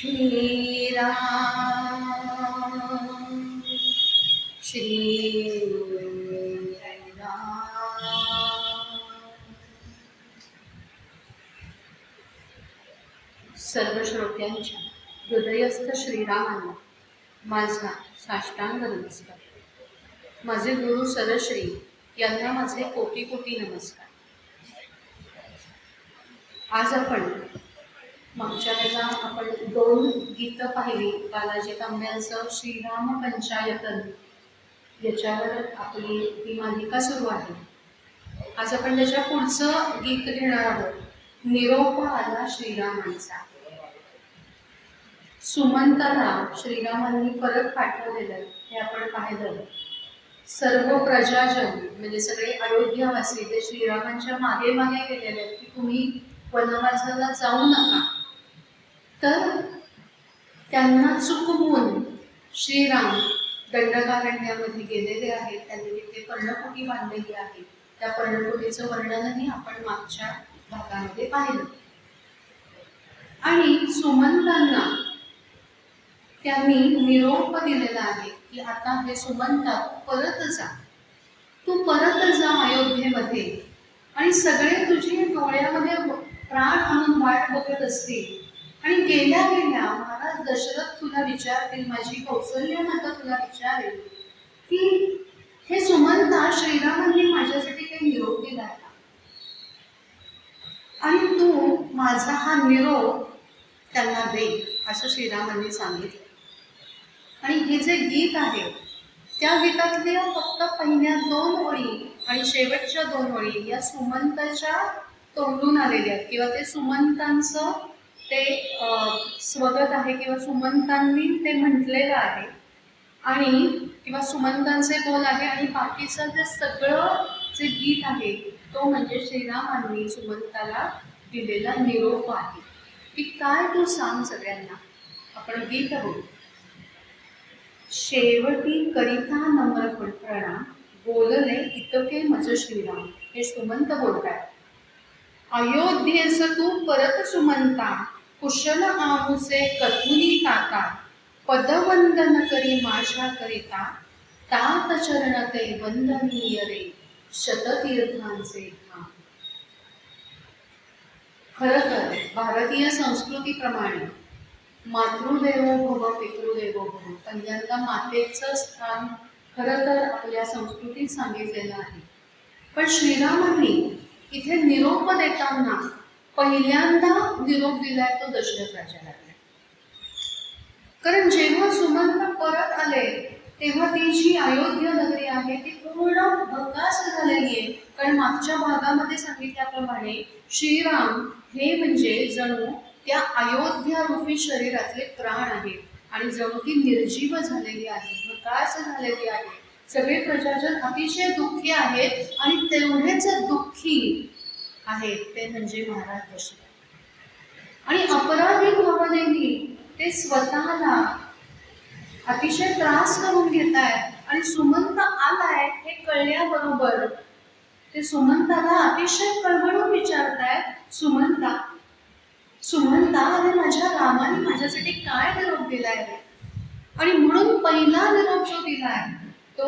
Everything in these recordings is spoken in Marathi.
श्रीराम श्रीराम। सर्व श्रोत्यांच्या हृदयस्थ श्रीरामांना माझा साष्टांग नमस्कार। माझे गुरु सरश्री यांना माझे कोटी कोटी नमस्कार। आज आपण मागच्या वेळेला आपण 2 गीतं पाहिली। बालाजी तांब्यांचं श्रीराम पंचायतन याच्यावर आपली ही मालिका सुरू आहे। आज आपण त्याच्या पुढचं गीत घेणार आहोत, निरोप आला श्रीरामांचा। सुमंताला श्रीरामांनी परत पाठवलेलं हे आपण पाहिलं। सर्व प्रजाजन म्हणजे सगळे अयोध्यावासी ते श्रीरामांच्या मागे मागे गेलेले आहेत की तुम्ही वनवासाला जाऊ नका। तर त्यांना चुकवून श्रीराम दंडकारण्यामध्ये गेलेले आहेत। त्यांनी तिथे पर्णकुटी बांधलेली आहे। त्या पर्णकुटीचं वर्णनही आपण मागच्या भागामध्ये पाहिलं। आणि सुमंतांना त्यांनी निरोप दिलेला आहे की आता हे सुमंता तू परत जा अयोध्येमध्ये। आणि सगळे तुझे डोळ्यामध्ये प्राण आणून वाट बघत असतील। आणि गेल्या गेल्या महाराज दशरथ तुला विचारतील, माझी कौसल्य माता तुला विचारेल की हे सुमंता श्रीरामांनी माझ्यासाठी काही निरोप दिला का, आणि तू माझा हा निरोप त्यांना दे असं श्रीरामांनी सांगितलं। आणि हे जे गीत आहे त्या गीतातल्या फक्त पहिल्या 2 ओळी आणि शेवटच्या 2 ओळी या सुमंताच्या तोंडून आलेल्या आहेत, किंवा ते सुमंतांचं ते स्वगत आहे, किंवा सुमंतांनी ते म्हटलेलं आहे, आणि किंवा सुमंतांचे बोल आहे। आणि बाकीचं जे सगळं जे गीत आहे तो म्हणजे श्रीरामांनी सुमंताला दिलेला निरोप आहे की काय तू सांग सगळ्यांना। आपण गीत आहोत। शेवटी करिता नम्र प्रणाम, बोलले इतके मज श्रीराम। हे सुमंत बोलताय, अयोध्येस तू परत सुमंता, कुशल आमुसे कथुनी ताता, पदवंदन करी माझ्या करिता, तात चरण ते वंदनीय रे, शततीर्थांचे धाम। खरं तर भारतीय संस्कृतीप्रमाणे मातृदेवो भव पितृदेवो भव, पहिल्यांदा मातेचं स्थान खरं तर आपल्या संस्कृतीत सांगितलेलं आहे। पण श्रीरामांनी इथे निरोप देताना पहिल्यांदा निरोप दिलाय तो दशरथ राजाला। कारण जेव्हा सुमंत परत आले तेव्हा ती जी अयोध्या नगरी आहे ती पूर्ण भकास झालेली आहे। कारण मागच्या भागामध्ये सांगितल्याप्रमाणे श्रीराम हे म्हणजे जणू त्या अयोध्या रूपी शरीरातले प्राण आहेत, आणि जणू ती निर्जीव झालेली आहे, भकास झालेली आहे। सगळे प्रजाजन अतिशय दुःखी आहेत, आणि तेवढेच दुःखी आहेत ते म्हणजे महाराज दशरथ। आणि अपराधी भावनेनी ते स्वतःला अतिशय त्रास करून घेत आहेत। आणि सुमंत आलाय हे कळल्याबरोबर ते सुमंताला अतिशय कळवळून विचारतायत, सुमंता अरे माझ्या रामाने माझ्यासाठी काय निरोप दिलाय रे। आणि म्हणून पहिला निरोप जो दिलाय तो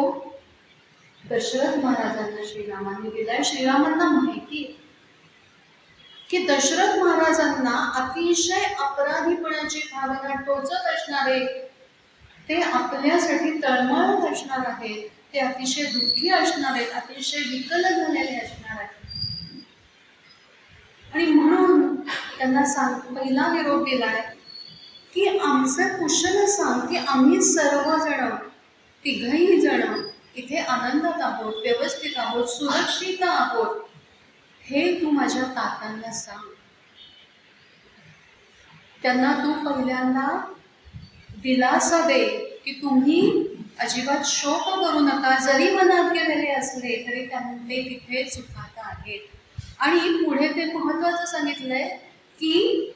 दशरथ महाराजांना श्रीरामांनी दिलाय। श्रीरामांना माहिती की दशरथ महाराजांना अतिशय अपराधीपणाची भावना टोचत असणारे, ते आपल्यासाठी तळमळत असणार आहेत, ते अतिशय दुःखी असणार आहेत, अतिशय विकल झालेले असणार आहेत। आणि म्हणून त्यांना पहिला निरोप दिलाय की आमचे कुशल सांग, की आम्ही सर्वजण 3घही जण इथे आनंदात आहोत, व्यवस्थित आहोत, सुरक्षित आहोत, हे तू माझ्या तात्यांना सांग। त्यांना तू पहिल्यांदा दिलासा दे की तुम्ही अजिबात शोक करू नका, जरी मनात गेलेले असले तरी ते तिथे सुखात आहेत। आणि पुढे ते महत्वाचं सांगितलंय की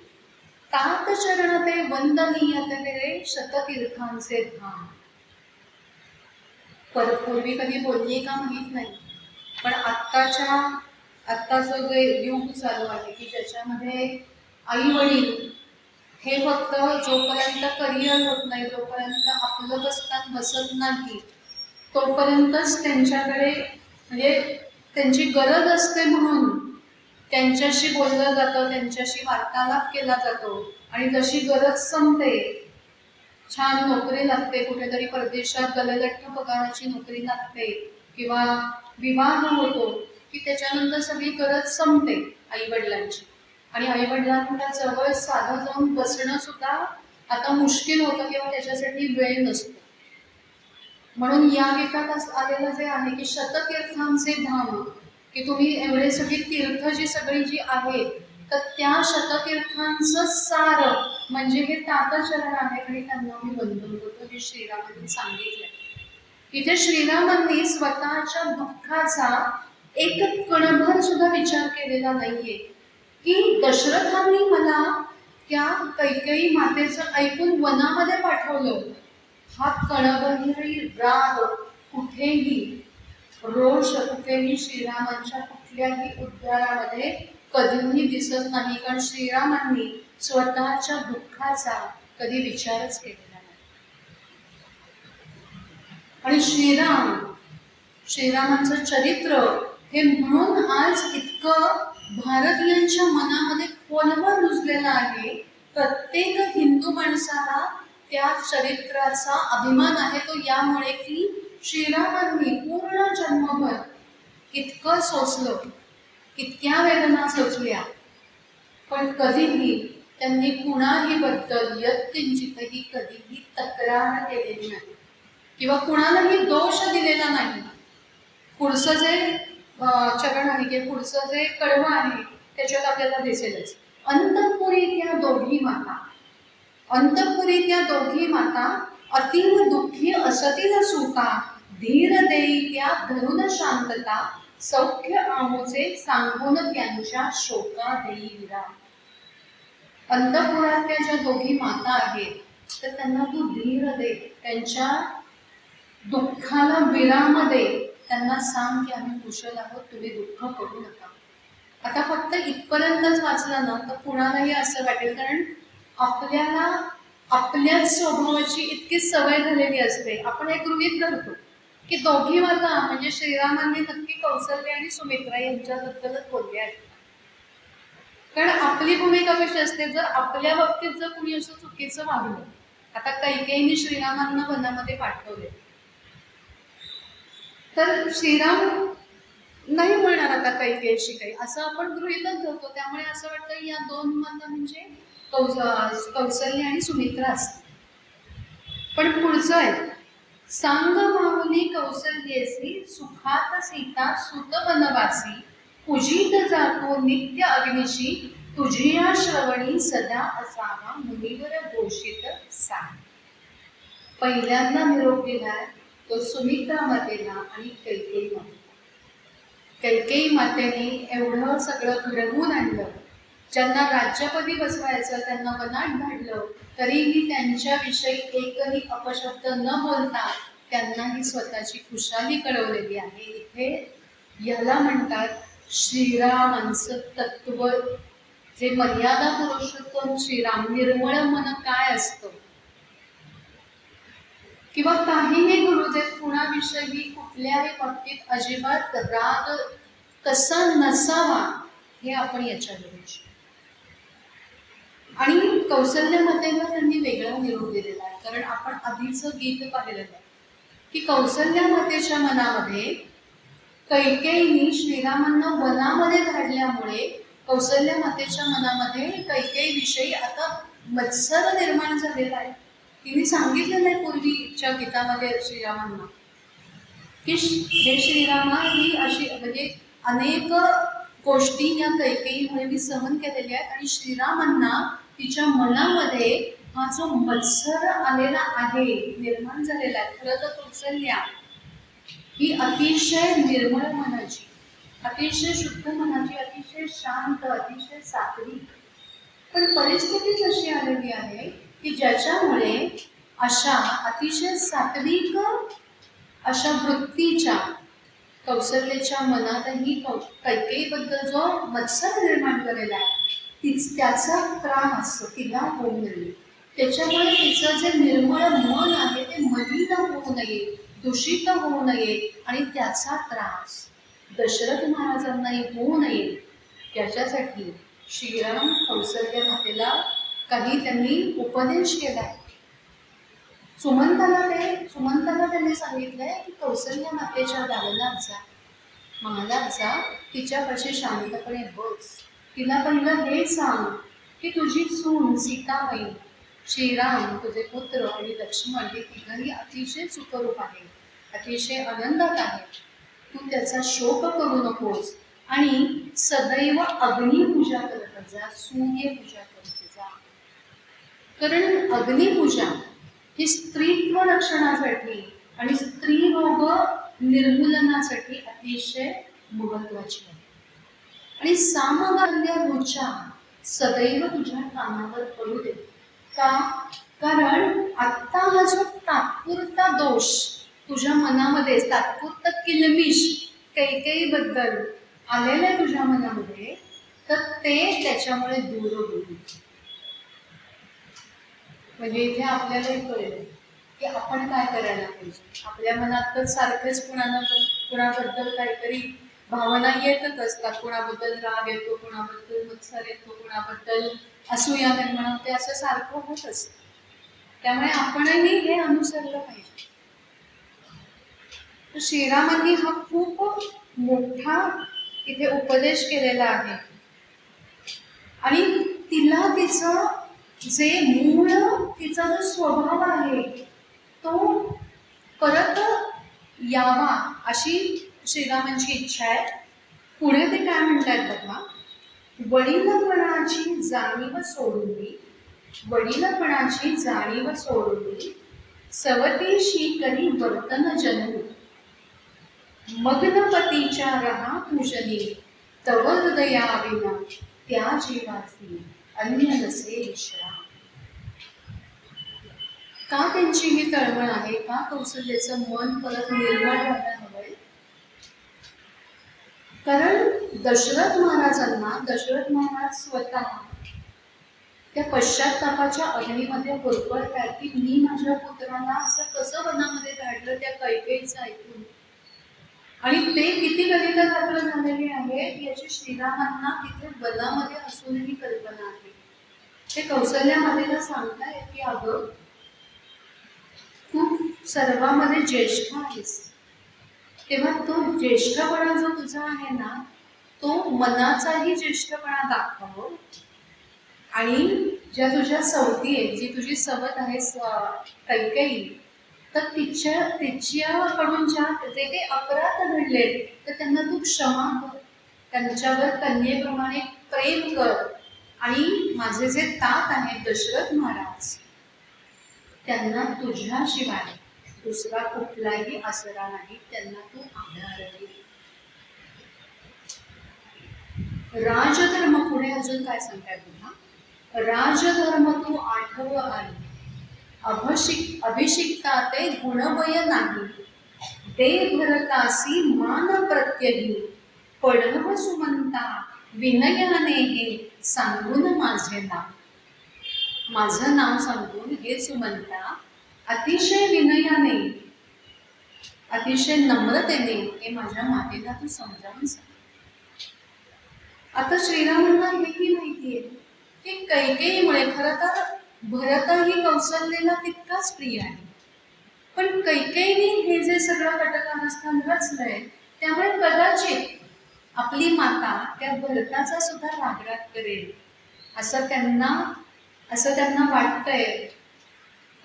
तात चरण ते वंदनीय रे, शततीर्थांचे धाम। पूर्वी कधी बोलली का माहीत नाही, पण आत्ताचं जे युग चालू आहे की ज्याच्यामध्ये आई वडील हे फक्त जोपर्यंत करिअर होत नाही, जोपर्यंत आपलं बस्तान बसत नाही, तोपर्यंतच त्यांच्याकडे म्हणजे त्यांची गरज असते म्हणून त्यांच्याशी बोललं जातं, त्यांच्याशी वार्तालाप केला जातो. आणि जशी गरज संपते, छान नोकरी लागते, कुठेतरी परदेशात गलगट्ट पगाराची नोकरी लागते किंवा विवाह होतो, की त्याच्यानंतर सगळी गरज संपते आईवडिलांची. आणि आईवडिलांना जवळ साधं जाऊन बसणं सुद्धा आता मुश्किल होतं किंवा त्याच्यासाठी वेळ नसतो. म्हणून या गीतात आलेलं जे आहे की शततीर्थांचे धाम, की तुम्ही एवढे सगळी तीर्थ जी सगळी जी आहेत, तर त्या शततीर्थांचं सार म्हणजे हे तातचरण आहे आणि त्यांना मी बंधन करतो, हे श्रीरामांनी सांगितलं. इथे श्रीरामांनी स्वतःच्या दुःखाचा एक कणभर सुद्धा विचार केलेला नाहीये, की दशरथांनी मला त्या कैकेयी मातेचं ऐकून वनामध्ये पाठवलं, हा कणभरही राग, कुठेही रोष, कुठेही श्रीरामांच्या कुठल्याही उद्गारामध्ये कधीही दिसत नाही. कारण श्रीरामांनी स्वतःच्या दुःखाचा कधी विचारच केलेला नाही. आणि श्रीरामांचं चरित्र हे म्हणून आज इतकं भारतीयांच्या मनामध्ये खोलवर रुजलेलं आहे. प्रत्येक हिंदू माणसाला त्या चरित्राचा अभिमान आहे तो यामुळे की श्रीरामांनी पूर्ण जन्मभर इतकं सोसलं, इतक्या वेदना सोसल्या, पण कधीही त्यांनी कुणाही बद्दल यत्किंचितही कधीही तक्रार केलेली नाही किंवा कुणालाही दोष दिलेला नाही. पुढचं जे चरण आहे की पुढचं जे कडवं आहे त्याच्यात आपल्याला दिसेलच. अंतःपुरी त्या दोघी माता अतीव दुःखी असतील सुका, धीर देई त्या धरून शांतता, सौख्य आमुचे सांगून त्यांच्या शोका देई विरा. अंतःपुरातल्या ज्या दोघी माता आहेत तर त्यांना तू धीर दे, त्यांच्या दुःखाला विराम दे, त्यांना सांग की आम्ही कुशल आहोत, तुम्ही दुःख करू नका. आता फक्त इथपर्यंतच वाचलं ना तर कुणालाही असं वाटेल, कारण आपल्याला आपल्याच स्वभावाची इतकी सवय झालेली असते. आपण हे गृहीत धरतो की दोघी माता म्हणजे श्रीरामांनी नक्की कौसल्य आणि सुमित्रा यांच्याबद्दलच बोलले आहेत. कारण आपली भूमिका कशी असते, जर आपल्या बाबतीत जर कुणी असं चुकीचं वागलं, आता कैकेयीने श्रीरामांना वनामध्ये पाठवले तर श्रीराम नाही बोलणार आता कैकेयीशी काही, असं आपण गृहीतच धरतो. त्यामुळे असं वाटतं या दोन माता म्हणजे कौसल्य आणि सुमित्रा असते. पण पुढचं आहे, सांग माऊली कौसल्येसी सुखात सीता सुत वनवासी, पूजित जातो नित्य अग्निशी, तुझिया श्रवणी सदा असावा मुनीवर घोषित सा. पहिल्यांदा निरोप दिलाय तो सुमित्रा मातेला आणि कैकेयी मातेला. कैकेयी मातेने एवढं सगळं घडवून आणलं, ज्यांना राज्यपदी बसवायचं त्यांना वनात धाडलं, तरीही त्यांच्याविषयी एकही अपशब्द न बोलता त्यांनाही स्वतःची खुशाली कळवलेली आहे. इथे याला म्हणतात श्रीरामांचं तत्व, जे मर्यादा पुरुषोत्तम श्रीराम, निर्मळ मन काय असतं किंवा काहीही घडू देत, कुणाविषयी कुठल्याही बाबतीत अजिबात राग कसा नसावा हे आपण याच्यावर. आणि कौसल्य मातेला त्यांनी वेगळा निरोप दिलेला आहे. कारण आपण आधीचं गीत पाहिलेलं आहे की कौसल्य मातेच्या मनामध्ये कैकेयीने श्रीरामांना वनामध्ये धाडल्यामुळे कौसल्य मातेच्या मनामध्ये कैकेयी विषयी आता मत्सर निर्माण झालेला आहे. तिने सांगितलेलं आहे पूर्वीच्या गीतामध्ये श्रीरामांना की हे श्रीरामा, ही अशी म्हणजे अनेक गोष्टी या कैकेयीमुळे मी सहन केलेल्या आहेत आणि श्रीरामांना तिच्या मनामध्ये हा जो मत्सर आलेला आहे, निर्माण झालेला आहे. खरं तर कौसल्या ही अतिशय निर्मळ मनाची, अतिशय शुद्ध मनाची, अतिशय शांत, अतिशय सात्विक, पण परिस्थितीच अशी आलेली आहे की ज्याच्यामुळे अशा अतिशय सात्विक अशा वृत्तीच्या कौसल्याच्या मनातही कैकेयीबद्दल जो मत्सर निर्माण झालेला आहे त्याचा त्रास तिला होऊ नये, त्याच्यामुळे तिचं जे निर्मळ मन आहे ते मलिन होऊ नये, दूषित होऊ नये आणि त्याचा त्रास दशरथ महाराजांनाही होऊ नये, याच्यासाठी श्रीराम कौसल्य मातेला काही त्यांनी उपदेश केलाय. सुमंताला त्यांनी सांगितलंय की कौसल्य मातेच्या दालनात जा, महालात जा, तिच्यापाशी शांतपणे बस, तिला पहिलं हे सांग की तुझी सून सीताबाई, श्रीराम तुझे पुत्र आणि लक्ष्मण हे तिघही अतिशय सुखरूप आहे, अतिशय आनंदात आहेत, तू त्याचा शोक करू नकोस आणि सदैव अग्निपूजा करत जा, सूर्यपूजा करत जा. कारण अग्निपूजा ही स्त्रीत्व रक्षणासाठी आणि स्त्री रोग निर्मूलनासाठी अतिशय महत्वाची आहे. आणि सामगार्य रुचा सदैव तुझ्या कानावर पडू दे. का? कारण आत्ता हा जो तात्पुरता दोष तुझ्या मनामध्ये, तात्पुरता किलबिश कैकेयी बद्दल आलेलं आहे तुझ्या मनामध्ये, तर ते त्याच्यामुळे दूर होईल. म्हणजे इथे आपल्यालाही कळेल की आपण काय करायला पाहिजे. आपल्या मनात तर सारखेच कुणाबद्दल काहीतरी भावना येतच असतात. कुणाबद्दल राग येतो, कुणाबद्दल मत्सर येतो, कुणाबद्दल असूया निर्माण होते, असं सारखं होत असतं. त्यामुळे आपणही हे अनुसरलं पाहिजे. तर श्रीरामांनी हा खूप मोठा इथे उपदेश केलेला आहे आणि तिला तिचं जे मूळ, तिचा जो स्वभाव आहे तो परत यावा अशी श्रीरामांची इच्छा आहे. पुढे ते काय म्हणतात बघा, वडीलपणाची जाणीव सोडून, वडीलपणाची जाणीव सोडून सवतीशी करी वर्तन जननी, मग्नपतीच्या रहा पूजनी, तव हृदयाविना त्या जीवासी अन्य नसे विश्राम. का त्यांची ही तळमळ आहे? का कौसल्याचं मन परत निर्मळ व्हायला हवंय? कारण दशरथ महाराज स्वतः त्या पश्चातापाच्या अग्नीमध्ये होरपळतात की मी माझ्या पुत्राला असं कसं वनामध्ये धाडलं त्या कैकेयीचं ऐकून, आणि ते किती ललितगात्र झालेले आहेत याची श्रीरामांना तिथे वनामध्ये असूनही कल्पना आहे. ते कौसल्या मातेला सांगतायत की अगं तू सर्वांमध्ये ज्येष्ठ आहेस, तेव्हा तो ज्येष्ठपणा जो तुझा आहे ना, तो मनाचाही ज्येष्ठपणा दाखव आणि ज्या तुझ्या सवती आहे, जी तुझी सवत आहे कैकेयी, तर तिच्याकडून जे काही अपराध घडले तर त्यांना तू क्षमा कर, त्यांच्यावर कन्येप्रमाणे प्रेम कर आणि माझे जे तात आहेत दशरथ महाराज, त्यांना तुझ्याशिवाय दुसरा कुठलाही आसरा नाही, त्यांना तू आधार दे. राजधर्म पुढे अजून काय सांगताय तुला, राजधर्म तू आठव आली, अभिषिक्ता ते गुणवय नाही, दे भरतासी मान प्रत्यगी, पढव सुमंता विनयाने हे सांगून माझे नाव. माझं नाव सांगून हे सुमंता अतिशय विनयाने, अतिशय नम्रतेने हे माझ्या मातेला तू समजावून सांग. आता श्रीरामांना हेही माहिती आहे की कैकेयीमुळे खरं तर भरतही कौसल्याला तितकाच प्रिय आहे, पण कैकेयीने हे जे सगळं कटकारस्थान रचलंय त्यामुळे कदाचित आपली माता त्या भरताचा सुद्धा रागराग करेल असं त्यांना वाटतंय.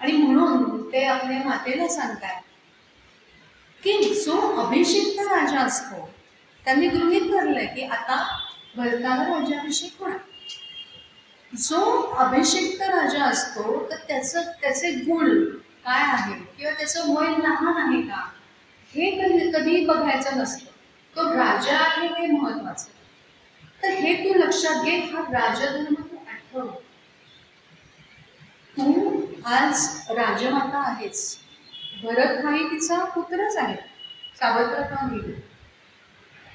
आणि म्हणून ते आपल्या मातेला सांगतात की जो अभिषिक्त राजा असतो, त्यांनी गृहीत धरलंय की आता भरताला राज्याभिषेक होणार. जो अभिषिक्त राजा असतो तर त्याचे गुण काय आहे किंवा त्याचं वय लहान आहे का हे कधी बघायचं नसतं. तो राजा आहे हे महत्वाचं. तर हे तू लक्षात घे, हा राजधर्म तू आठव. तू आज राजमाता आहेस, भरत हाही तिचा पुत्रच आहे, सावत्रत्वाने.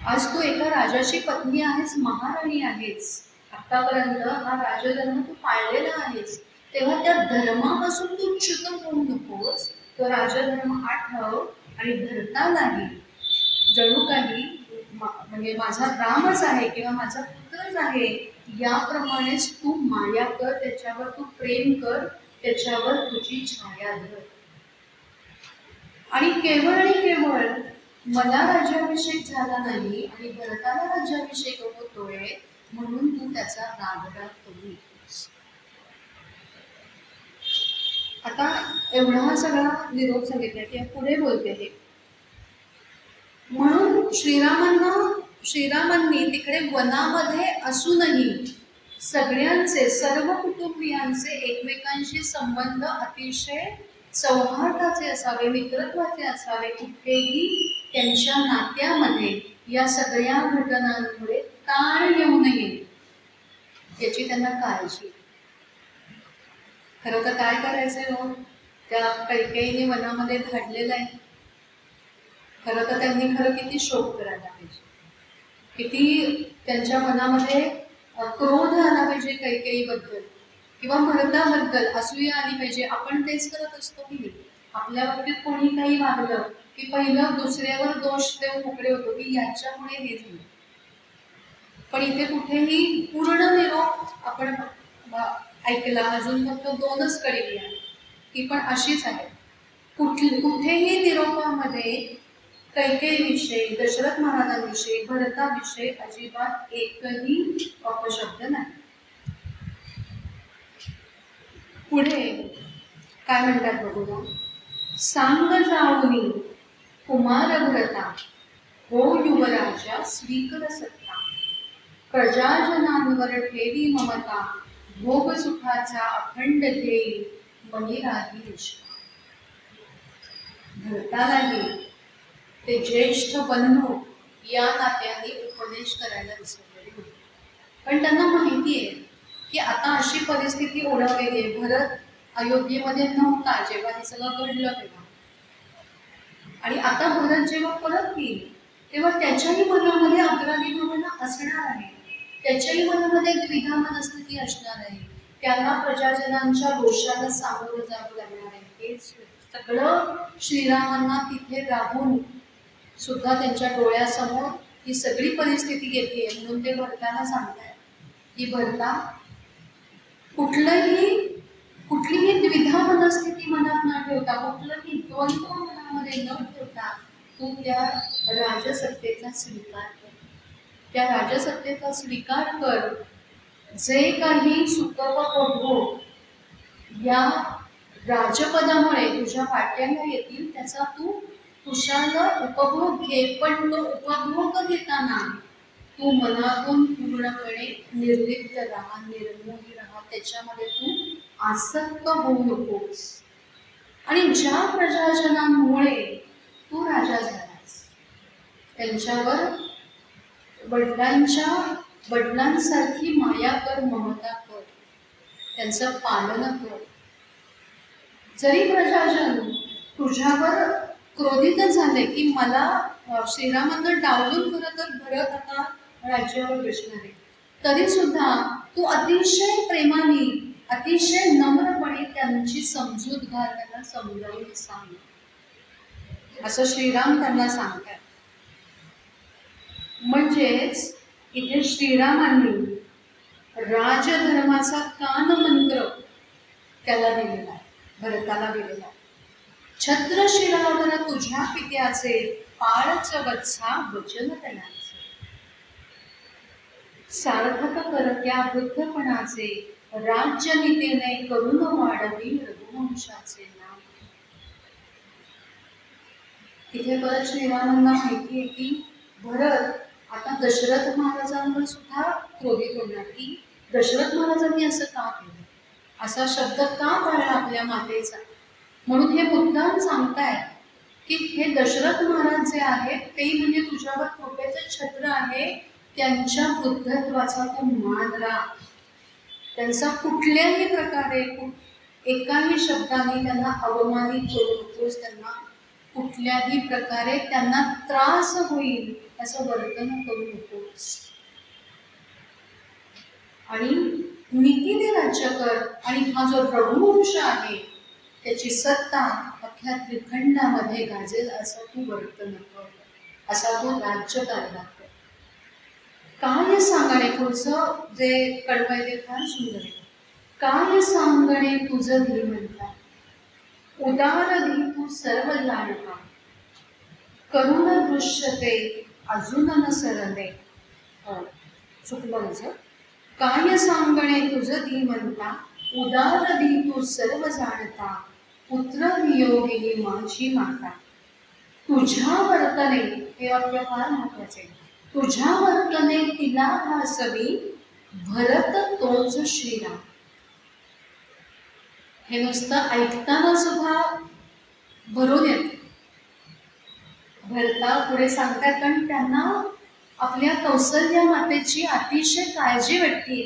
आज तू एका राजाची पत्नी आहेस, महाराणी आहेस. आतापर्यंत हा राजधर्म तू पाळलेला आहेस, तेव्हा त्या धर्मापासून तू च्युत होऊ नकोस. तो राजधर्म आठव आणि भरतालाही जणू काही म्हणजे माझा रामच आहे किंवा माझा पुत्रच आहे याप्रमाणेच तू माया कर, त्याच्यावर तू प्रेम कर, त्याच्यावर तुझी छाया धर. आणि केवळ मला राज्याभिषेक झाला नाही आणि भरताला राज्याभिषेक होतोय म्हणून तू त्याचा रागराग करू नकोस. आता एवढा हा सगळा निरोप सांगितला की पुढे बोलते हे. म्हणून श्रीरामांनी तिकडे वनामध्ये असूनही सगळ्यांचे, सर्व कुटुंबियांचे एकमेकांशी संबंध अतिशय सौहार्दाचे असावे, मित्रत्वाचे असावे. कुठेही त्यांच्या नात्यामध्ये या सगळ्या घटनांमुळे ताण येऊ नये याची त्यांना काळजी. खरं तर काय करायचंय हो, त्या कैकेयीने वनामध्ये धाडलेलं आहे. खरं तर त्यांनी किती शोक करायला पाहिजे, किती त्यांच्या मनामध्ये क्रोध आला पाहिजे कैकेयीबद्दल किंवा भरताबद्दल असूया आली पाहिजे. आपण तेच करत असतो की नाही. आपल्या बाबतीत कोणी काही वागलं की पहिलं दुसऱ्यावर दोष देऊन मोकळे होतो की याच्यामुळे हे झालं. पण इथे कुठेही पूर्ण निरोप आपण ऐकला. अजून फक्त 2च कडी आहे, ती पण अशीच आहे. कुठेही निरोपामध्ये कैकेयीविषयी, दशरथ महाराजांविषयी, भरताविषयी अजिबात एकही अपशब्द नाही. पुढे काय म्हणतात बघूया. सांग जाऊनी कुमार भरता, हो युवराजा स्वीकर सत्ता, प्रजाजनांवर ठेवी ममता, भोग सुखाचा अखंड ध्येयी मनी राही निष्ठा. भरतालाही ते ज्येष्ठ बंधू या नात्याने उपदेश करायला विसरलेले होते. पण त्यांना माहिती आहे की आता अशी परिस्थिती ओढवलेली आहे. भरत अयोध्येमध्ये नव्हता जेव्हा हे सगळं घडलं तेव्हा, आणि आता भरत जेव्हा परत येईल तेव्हा त्याच्याही मनामध्ये अग्राधी भावना असणार आहे, त्याच्याही मनामध्ये द्विधा मनस्थिती असणार आहे. त्याला प्रजाजनांच्या रोषाला सामोरं जावं लागणार आहे. हे सगळं श्रीरामांना तिथे राहून सुद्धा त्यांच्या डोळ्यासमोर ही सगळी परिस्थिती येते. म्हणून ते भरताना सांगतायत की भरता, कुठलीही द्विधा मनस्थिती मनात न ठेवता, कुठलंही द्वंद्व मनामध्ये न ठेवता तू त्या राजसत्तेचा स्वीकार कर. त्या राजसत्तेचा स्वीकार कर. जे काही सुखोपभोग या राजपदामुळे तुझ्या वाट्याला येतील त्याचा तू तुझ्याला उपभोग घे. पण तो उपभोग घेताना तू मनातून पूर्णपणे निर्लिप्त राहा, निर्मोही राहा. त्याच्यामध्ये तू आसक्त होऊ नकोस. आणि ज्या प्रजाजनांमुळे तू राजा झालास त्यांच्यावर वडिलांसारखी माया कर, ममता कर, त्यांचं पालन कर. जरी प्रजाजन तुझ्यावर क्रोधित झाले की मला श्रीरामांना डावलून खरं तर भरत आता राज्यावर बसणार आहे, तरी सुद्धा तू अतिशय प्रेमाने, अतिशय नम्रपणे त्यांची समजूत घाल, त्यांना समजावून सांग, असं श्रीराम त्यांना सांगतात. म्हणजेच इथे श्रीरामांनी राजधर्माचा कानमंत्र त्याला दिलेला आहे, भरताला दिलेला आहे. छत्र शिरावर तुझ्या पित्याचे, पाळच वत्सा वचन तयाचे, सार्थक कर त्या वृद्धपणाचे, राज्यनीतीने करून वाढवी रघुवंशाचे नाव. तिथे परत श्रीरामांना माहिती आहे की भरत आता दशरथ महाराजांवर सुद्धा क्रोधित होणार की दशरथ महाराजांनी असं का केलं, असा शब्द का पाळला आपल्या मातेचा. म्हणून हे मुद्दाम सांगतायत की हे दशरथ महाराज जे आहेत ते म्हणजे तुझ्यावर कृपेचं छत्र आहे. त्यांच्या वृद्धत्वाचा तू मान राख. त्यांचा कुठल्याही प्रकारे एकाही शब्दाने त्यांना अवमानित करू नकोस. त्यांना कुठल्याही प्रकारे त्यांना त्रास होईल असं वर्तन करू नकोस. आणि नीतीने राज्य कर, आणि हा जो रघुवंश आहे त्याची सत्ता अख्ख्या त्रिखंडामध्ये गाजेल असं तू वर्तन कर, असा तो राज्यकारभार कर. काय सांगणे पुढचं जे कडवं आहे ते फार सुंदर आहे. काय सांगणे तुझं धीमंता, उदार धी तू सर्व जाणता, करुण दृश्यते अजून न सरले. चुकलं माझं. काय सांगणे तुझं धीमंता, उदार धी तू सर्व जाणता, पुत्र वियोगिनी माझी माता. तुझ्या वर्तने, हे वाक्य फार महत्वाचे, तुझ्या वर्तने तिला भासवी भरत तोच श्रीराम. हे नुसतं ऐकताना सुद्धा भरून येते. भरता पुढे सांगतात, कारण त्यांना आपल्या कौसल्या मातेची अतिशय काळजी वाटते,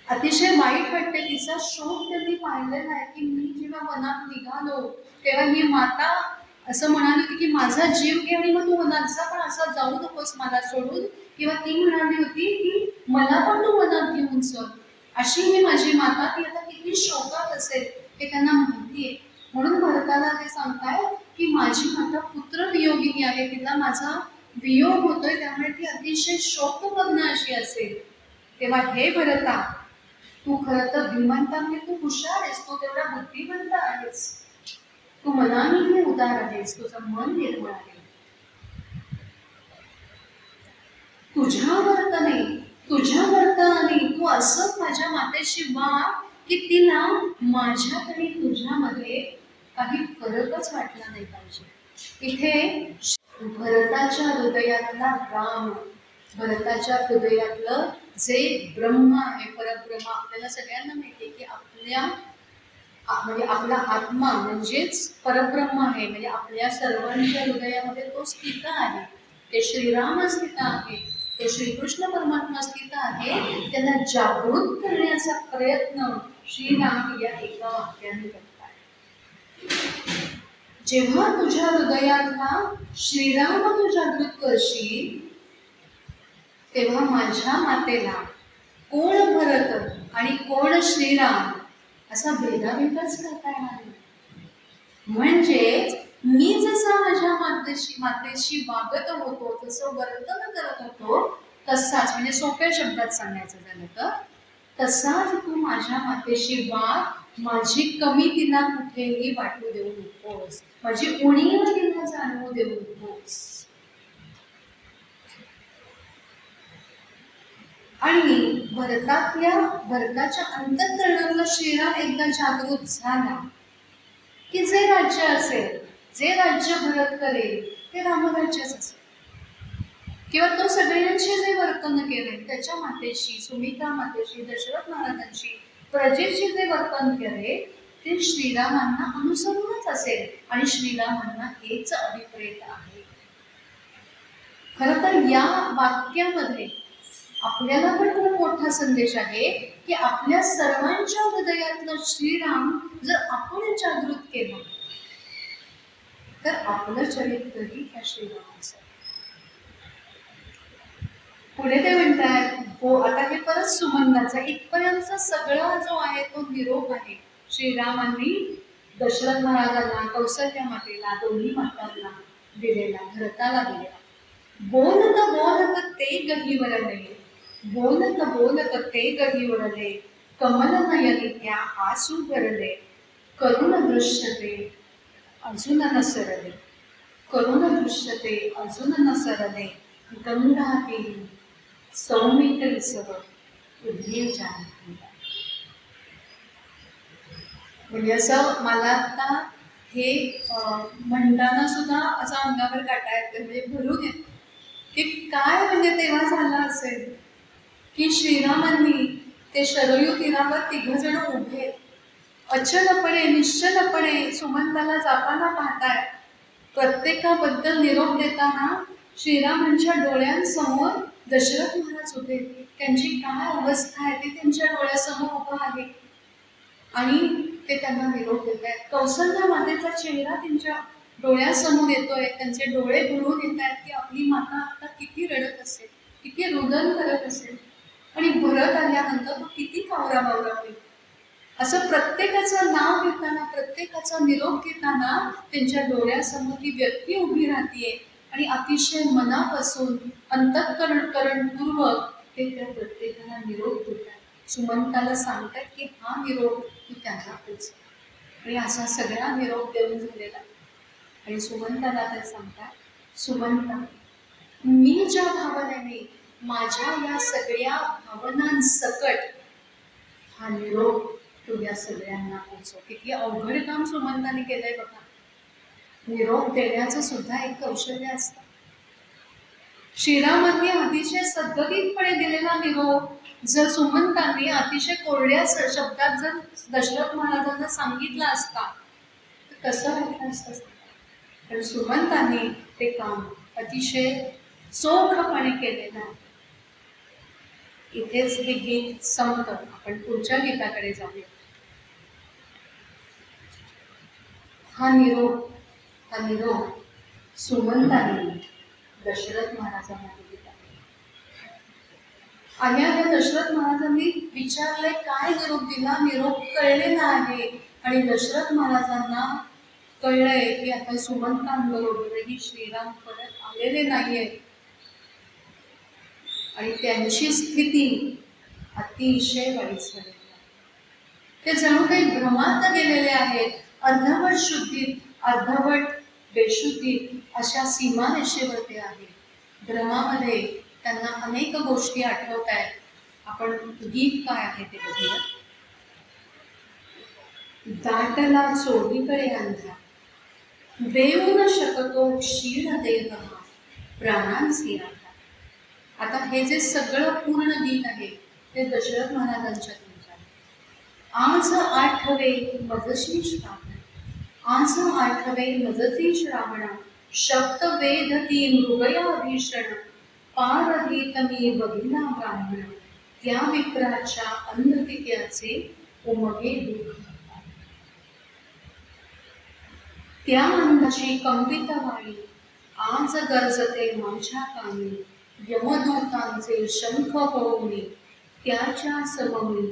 अतिशय वाईट वाटते. तिचा शोक त्यांनी पाहिलेला आहे की मी जेव्हा वनात निघालो तेव्हा ही माता असं म्हणाली होती की माझा जीव घे आणि मग तू वनात जा, पण असं जाऊ नकोस मला सोडून. किंवा ती म्हणाली होती की मला पण तू वनात घेऊन चल. अशी ही माझी माता, ती आता किती शोकात असेल हे त्यांना माहिती आहे. म्हणून भरताला ते सांगताय की माझी माता पुत्र वियोगिनी आहे, तिला माझा वियोग होतोय, त्यामुळे ती अतिशय शोकमग्न अशी असेल. तेव्हा हे भरता, तू खरं तर भीमंता म्हणजे तू हुशार आहेस, तू तेवढा बुद्धिमंत आहेस, तू मनाने उदार आहेस, तुझं मन निर्मळ आहे. तुझ्या वर्तनाने तू असं माझ्या मातेशी वाग की तिला माझ्यात आणि तुझ्यामध्ये काही फरकच वाटला नाही पाहिजे. इथे भरताच्या हृदयातला राम, भरताच्या हृदयातलं जे ब्रह्म आहे, परब्रह्म, आपल्याला सगळ्यांना माहिती आहे की म्हणजे आपला आत्मा म्हणजेच परब्रह्म आहे. म्हणजे आपल्या सर्वांच्या हृदयामध्ये तो स्थित आहे, ते श्रीराम स्थित आहे, ते श्रीकृष्ण परमात्मा स्थित आहे. त्यांना जागृत करण्याचा प्रयत्न श्रीराम या एका वाक्याने करतात. जेव्हा तुझ्या हृदयातला श्रीराम तू जागृत करशील तेव्हा माझ्या मातेला कोण भरत आणि कोण श्रीराम असा भेदाभेदच करता येणार नाही. म्हणजेच मी जसा माझ्या मातेशी वागत होतो, जसं वर्तन करत होतो, तसाच, म्हणजे सोप्या शब्दात सांगायचं झालं तर तसाच तू माझ्या मातेशी वाग. माझी कमी तिला कुठेही वाटू देऊ नकोस, माझी उणीव तिला जाणवू देऊ नकोस. आणि भरताच्या अंतःकरणातला श्रीराम एकदा जागृत झाला की जे राज्य असेल, जे राज्य भरत करेल ते रामराज्यच असेल. किंवा तो सगळ्यांचे जे वर्तन केले त्याच्या मातेशी, सुमित्रा मातेशी, दशरथ महाराजांशी, प्रजेशी जे वर्तन केले ते श्रीरामांना अनुसरूनच असेल आणि श्रीरामांना हेच अभिप्रेत आहे. खरं तर या वाक्यामध्ये आपल्याला पण खूप मोठा संदेश आहे की आपल्या सर्वांच्या हृदयातलं श्रीराम जर आपण जागृत केलं तर आपलं चरित्रही त्या श्रीरामाचं. पुढे ते म्हणतात, हो आता हे परत सुमंताचा इथपर्यंतचा सगळा जो आहे तो निरोप आहे श्रीरामांनी दशरथ महाराजांना, कौसल्या मातेला, दोन्ही मातांना दिलेला, भरताला दिलेला. बोलत बोलत ते गहिवरले, बोलत बोलत ते गहिवरले, कमल नयनी त्या आसू भरले, करुण दृश्यते अजून न सरले, करुण दृश्यते अजून न सरले, गंगातील सौमित्रीसह उद्भीव जानकी. म्हणजे असं मला आता हे म्हणताना सुद्धा असं अंगावर काटा येते, म्हणजे भरून येते की काय म्हणजे तेव्हा झालं असेल की श्रीरामांनी ते शरयू तीरावर 3 जण उभे अचलपणे, निश्चलपणे सुमंताला जाताना पाहताय. प्रत्येकाबद्दल निरोप देताना श्रीरामांच्या डोळ्यांसमोर दशरथ महाराज उभे, त्यांची काय अवस्था आहे ती त्यांच्या डोळ्यासमोर उभा आहे आणि ते त्यांना निरोप देत आहेत. कौसल्या मातेचा चेहरा त्यांच्या डोळ्यासमोर येतोय, त्यांचे डोळे भरून येत आहेत की आपली माता आता किती रडत असेल, किती रुदन करत असेल. आणि भरत आल्यानंतर तो किती कावरा होईल. असं प्रत्येकाचं नाव घेताना, प्रत्येकाचा निरोप घेताना त्यांच्या डोळ्यासमोर ती व्यक्ती उभी राहतीये आणि अतिशय मनापासून अंतःकरणपूर्वक ते त्या प्रत्येकाला निरोप देतात. सुमंताला सांगतात की हा निरोप तू त्यांना पोचव. आणि असा सगळा निरोप देऊन झालेला. आणि सुमंताला ते सांगतात, सुमंता, मी ज्या भावनेने माझ्या या सगळ्या भावनांसकट हा निरोप तू या सगळ्यांना पोचव. किती अवघड काम सुमंताने केलंय बघा. निरोप देण्याचं सुद्धा एक कौशल्य असतं. श्रीरामांनी अतिशय सद्गतीतपणे दिलेला निरोप जर सुमंतांनी अतिशय कोरड्या शब्दात जर दशरथ महाराजांना सांगितला असता तर कसं वाटलं असतं. पण सुमंतांनी ते काम अतिशय चोखपणे केलेलं आहे. इथेच हे गीत संपतं. आपण पुढच्या गीताकडे जाऊया. हा निरोप सुमंतांनी दशरथ महाराजांना दिला. आणि त्या दशरथ महाराजांनी विचारले काय निरोप दिला. निरोप कळलेला आहे आणि दशरथ महाराजांना कळलंय की आता सुमंतांबरोबरही श्रीराम परत आलेले नाहीये आणि त्यांची स्थिती अतिशय वाईट झालेली आहे. ते जणू काही भ्रमात गेलेले आहेत. अर्धवट शुद्धीत, अर्धवट बेशुद्धीत अशा सीमारेषेवर ते आहेत. भ्रमामध्ये त्यांना अनेक गोष्टी आठवत आहेत. आपण गीत काय आहे ते बघूया. दाटला चोहीकडे अंधार, देऊ न शकतो क्षीण देह प्राणांची आधार. आता हे जे सगळं पूर्ण गीत आहे ते दशरथ महाराजांच्या तुमच्या. आज आठवे मजशी श्रावण, आज आठवे मजसी श्रावण, शब्द वेदती मृगया भीषण, पारधीत मी बघिला ब्राह्मण, त्या विप्राच्या अन्नपित्याचे उमगे दुःख. त्या अंधाची कंपित वाणी आज गरजते माझ्या कानी, यमदूतांचे शंख होऊनी त्याच्या सममी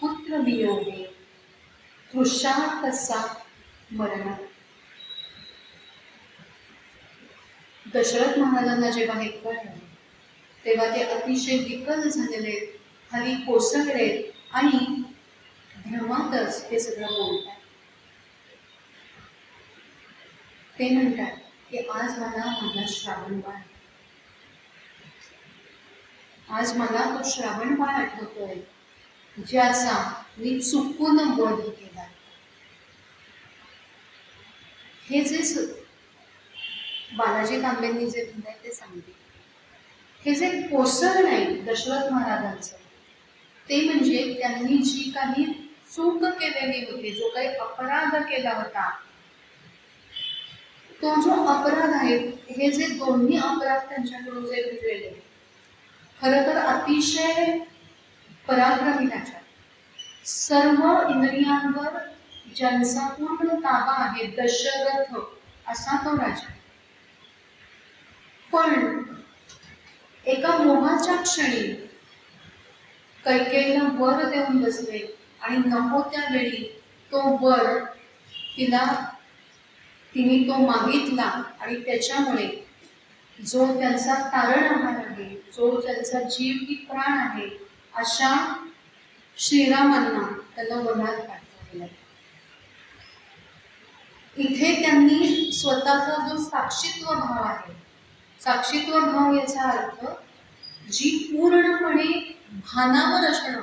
पुत्र वियोगे तृषा कसा मरण. दशरथ महाराजांना जेव्हा हे कळलं तेव्हा ते अतिशय विकल झालेले, खाली कोसळले आणि भ्रमातच हे सगळं बोलतात. ते म्हणतात की आज मला माझा श्रावण बाळ, आज मला तो श्रावण बाळ आठवतोय ज्याचा मी चुकून वध केला. हे जे बालाजी तांबेंनी जे लिहिलंय ते सांगते. हे जे कोसळ नाही दशरथ महाराजांचं ते म्हणजे त्यांनी जी काही चूक केलेली होती, जो काही अपराध केला होता, तो जो अपराध आहे, हे जे दोन्ही अपराध त्यांच्याकडून जे घडलेले खरं तर अतिशय पराक्रमी राजा, सर्व इंद्रियांवर ज्यांचा पूर्ण ताबा आहे, दशरथ असा तो राजा. पण एका मोहाच्या क्षणी कैकेयीला वर देऊन बसले आणि नको त्या वेळी तो वर तिने तो मागितला आणि त्याच्यामुळे जो त्यांचा तारणहार आहे, जो त्यांचा जीव की प्राण आहे, अशा श्रीरामांना त्यांना वनात पाठवलं गेलं. इथे त्यांनी स्वतःचा जो साक्षीत्व भाव आहे, साक्षीत्व भाव याचा अर्थ जी पूर्णपणे भानावर असणं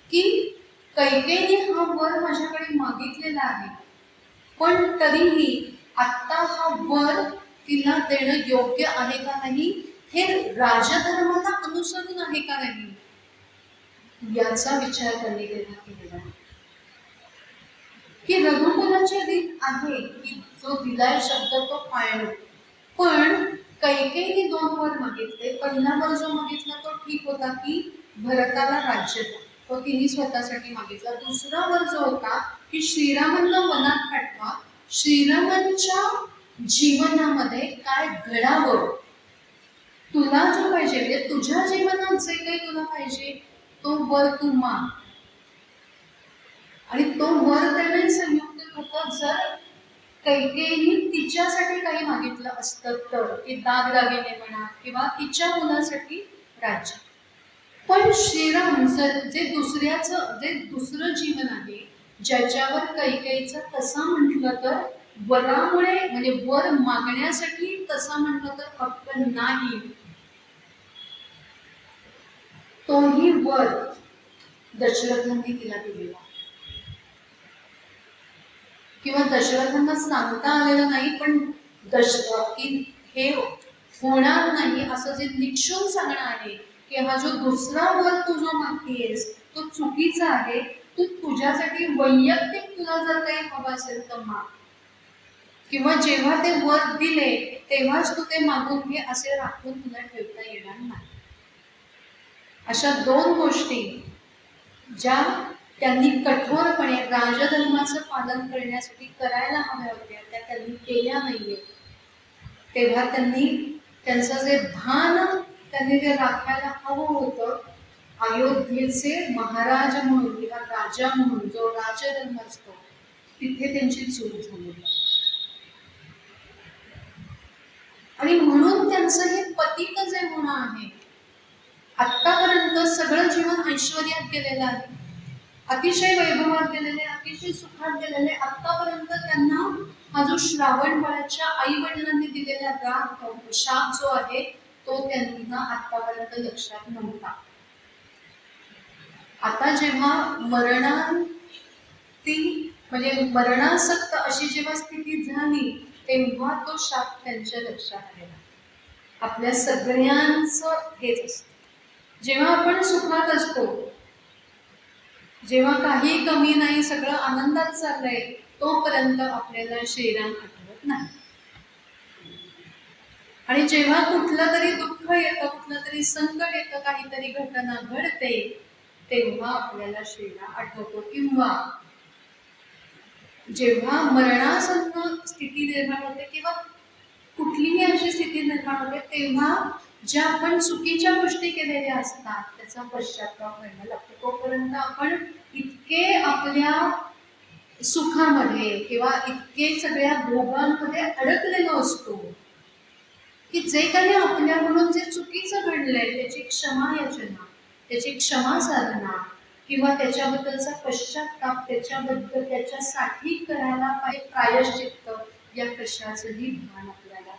की कैकेयीने हा वर माझ्याकडे मागितलेला आहे, पण तरीही आत्ता हा वर तिला देणं योग्य आहे का नाही, हे राजधर्माला अनुसरून आहे का नाही, याचा विचार त्यांनी तेव्हा केलेला आहे. की रघुकुलाचे रीत आहे की जो दिलाय शब्द तो पाळणं. पण कैकेयीने 2 वर मागितले. पहिला वर जो मागितला तो ठीक होता की भरताला राज्य द्या, तो तिने स्वतःसाठी मागितला. दुसरा वर जो होता की श्रीरामांना वनात पाठवा, श्रीरामांच्या जीवनामध्ये काय घडावं, तुला जो पाहिजे म्हणजे तुझ्या जीवनात जे काही तुला पाहिजे तो वर तू माग. आणि तो वर त्याने संयुक्त होतं जर कैकेयीने तिच्यासाठी काही मागितलं असतं तर, की दागदागिने म्हणा किंवा तिच्या मुलासाठी राज्य. पण श्रीराम जे दुसरं जीवन आहे, ज्याच्यावर कैकेयीचं तसं म्हटलं तर वरामुळे म्हणजे वर मागण्यासाठी तसं म्हटलं तर हक्क नाही. तोही वर दशरथांनी तिला दिलेला किंवा दशरथांना सांगता आलेलं नाही, पण की हे होणार नाही असं जे निक्षून सांगणं आहे की हा जो दुसरा वर तू जो मागतेस तो चुकीचा आहे, तू तुझ्यासाठी वैयक्तिक तुला जर काही हवं असेल तर माग, किंवा जेव्हा ते वर दिले तेव्हाच तू ते मागून घे असे राखून तुला ठेवता येणार नाही. अशा दोन गोष्टी ज्या त्यांनी कठोरपणे राजधर्माचं पालन करण्यासाठी करायला हव्या होत्या त्या त्यांनी केल्या नाहीये. तेव्हा त्यांनी त्यांचं जे भान त्यांनी जे राखायला हवं होतं, अयोध्येचे महाराज म्हणून किंवा राजा म्हणून जो राजधर्म असतो तिथे त्यांची चूक झाली. आणि म्हणून त्यांचं हे पतित जे होणं आहे, आत्तापर्यंत सगळं जीवन ऐश्वर्यात गेलेलं आहे, अतिशय वैभवात गेलेले, अतिशय सुखात गेलेले. आत्तापर्यंत त्यांना हा जो श्रावण बाळाच्या आई वडिलांनी दिलेला शाप जो आहे तो त्यांना आत्तापर्यंत लक्षात नव्हता. आता जेव्हा म्हणजे मरणासक्त अशी जेव्हा स्थिती झाली तेव्हा तो शाप त्यांच्या लक्षात आलेला. आपल्या सगळ्यांचं हेच असतं, जेव्हा आपण सुखात असतो, जेव्हा काही कमी नाही, सगळं आनंदात चाललंय, तोपर्यंत आपल्याला श्रीराम आठवत नाही. आणि जेव्हा कुठलं तरी दुःख येतं, कुठलं तरी संकट येतं, काहीतरी घटना घडते, तेव्हा आपल्याला श्रीराम आठवतो. किंवा जेव्हा मरणासन्न स्थिती निर्माण होते किंवा कुठलीही अशी स्थिती निर्माण होते तेव्हा ज्या आपण चुकीच्या गोष्टी केलेल्या असतात त्याचा पश्चाताप व्हायला लागतो. तोपर्यंत आपण इतके आपल्या सुखामध्ये किंवा इतके सगळ्या भोगांमध्ये अडकलेलो असतो की जे काही आपल्याकडून जे चुकीचं घडलंय त्याची क्षमा याचना, त्याची क्षमा साधना किंवा त्याच्याबद्दलचा पश्चाताप, त्याच्याबद्दल त्याच्यासाठी करायला पाहिजे प्रायश्चित्त, या कशाचंही भान आपल्याला.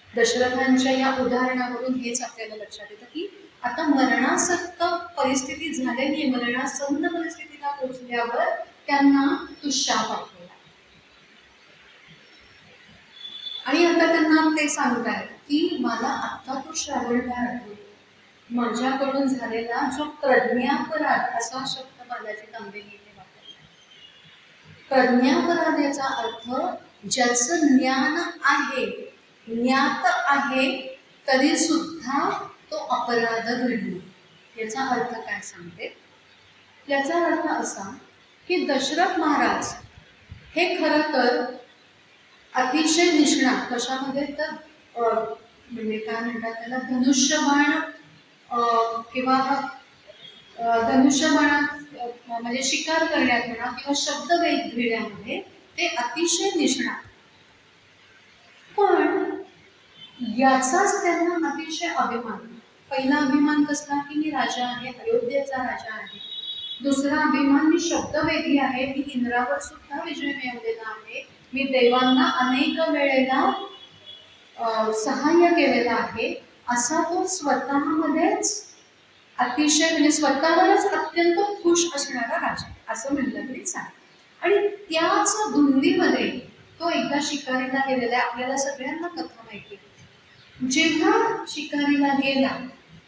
दशरथांच्या या उदाहरणावरून हेच आपल्याला लक्षात येतं की आता मरणासक्त परिस्थिती झालेली, मरणासन्न परिस्थितीला पोहोचल्यावर त्यांना तो शाप आठवला. आणि आता त्यांना ते सांगतायत की मला आत्ता तो श्रावण बाळ आठवतो, माझ्याकडून झालेला जो प्रज्ञापराध, असा शब्द बालाजी तांबेंनी इथे वापरला. प्रज्ञापराध याचा अर्थ ज्याचं ज्ञान आहे, ज्ञात आहे, तरी सुद्धा तो अपराध घडला. याचा अर्थ काय सांगते? याचा अर्थ असा की दशरथ महाराज हे खरं तर अतिशय निष्णात कशामध्ये तर म्हणजे काय म्हणतात त्याला, धनुष्यबाण किंवा धनुष्यबाणात म्हणजे शिकार करण्यात म्हणा किंवा शब्दवेध घेण्यामध्ये ते अतिशय निष्णात. पण याचाच त्यांना अतिशय अभिमान. पहिला अभिमान कसला की मी राजा आहे, अयोध्येचा राजा आहे. दुसरा अभिमान मी शब्दवेधी आहे, मी इंद्रावर सुद्धा विजय मिळवलेला आहे, मी देवांना अनेक वेळेला सहाय्य केलेलं आहे, असा तो स्वतःमध्येच अतिशय म्हणजे स्वतःवरच अत्यंत खुश असणारा राजा असं म्हटलं तरी चालेल. आणि त्याच धुंदीमध्ये तो एकदा शिकारीला गेलेला आहे. आपल्याला सगळ्यांना कथा माहिती आहे. जेव्हा शिकारीला गेला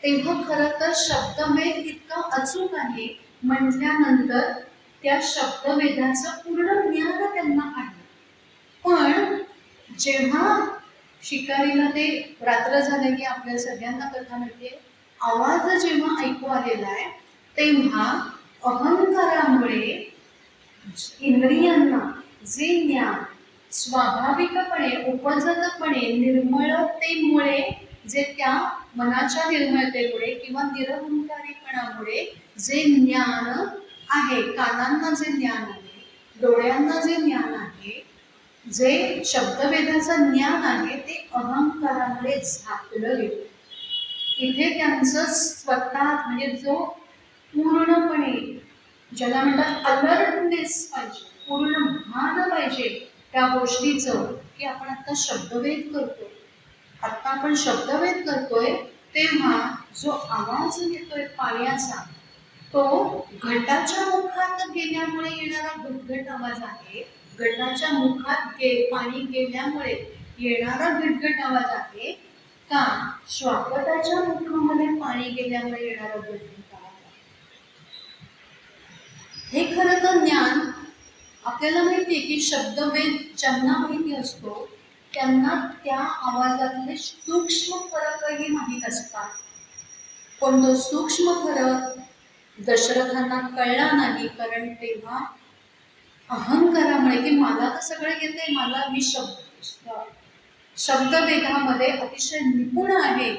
तेव्हा खरं तर शब्दभेद इतका अचूक आहे म्हटल्यानंतर त्या शब्दभेदाचं पूर्ण ज्ञान त्यांना आहे. पण जेव्हा शिकारीला ते रात्र झाले की आपल्या सगळ्यांना कथा माहिती, आवाज जेव्हा ऐकू आलेला आहे तेव्हा अहंकारामुळे इंद्रियांना जे ज्ञान स्वाभाविकपणे उपजतपणे निर्मळतेमुळे जे त्या मनाच्या निर्मळतेमुळे किंवा निरहंकारीपणामुळे जे ज्ञान आहे, कानांना जे ज्ञान आहे, डोळ्यांना जे ज्ञान आहे, जे शब्दभेदाचं ज्ञान आहे, ते अहंकारामुळे झाकलं गेलं. इथे त्यांचं स्वतः म्हणजे जो पूर्णपणे, ज्याला म्हणतात अलर्टनेस पाहिजे, पूर्ण भान पाहिजे त्या गोष्टीचं, की आपण आता शब्दभेद करतो. आता आपण शब्दभेद करतोय तेव्हा जो आवाज येतोय पाण्याचा, तो घटाच्या मुखात गेल्यामुळे येणारा घटघट आवाज आहे. घटाच्या मुखात पाणी गेल्यामुळे येणारा घटघट आवाज आहे का श्वापदाच्या मुखामध्ये पाणी गेल्यामुळे येणारा घटघट आवाज आहे? हे खरं तर ज्ञान आपल्याला माहितीये की शब्दभेद ज्यांना माहिती असतो त्यांना त्या आवाजातले सूक्ष्म फरकही माहीत असतात. पण तो सूक्ष्म फरक दशरथांना कळला नाही, कारण तेव्हा अहंकारामुळे की मला तर सगळं येते, मला मी शब्दभेदामध्ये अतिशय निपुण आहे,